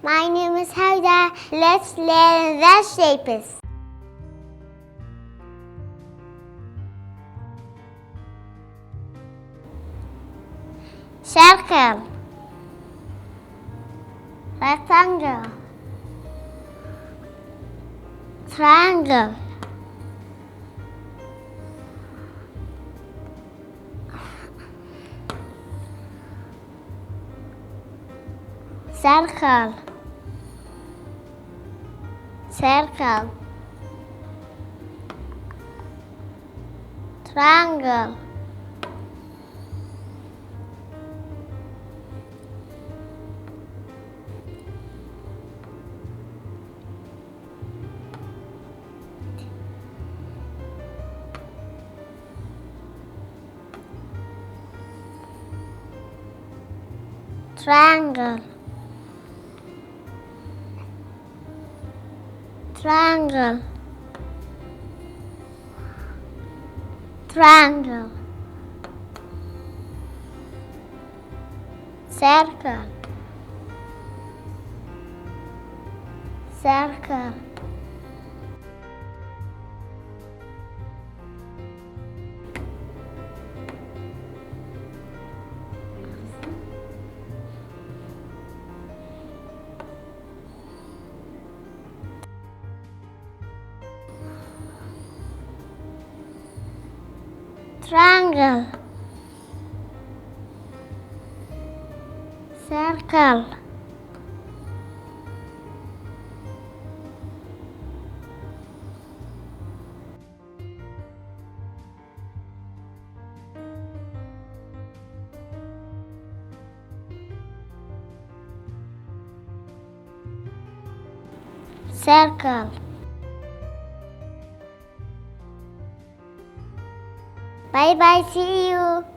My name is Hauda. Let's learn the shapes. Circle, rectangle, triangle, circle, circle, triangle, triangle, triangle, triangle, circle, circle, triangle, circle, circle. Bye bye, see you.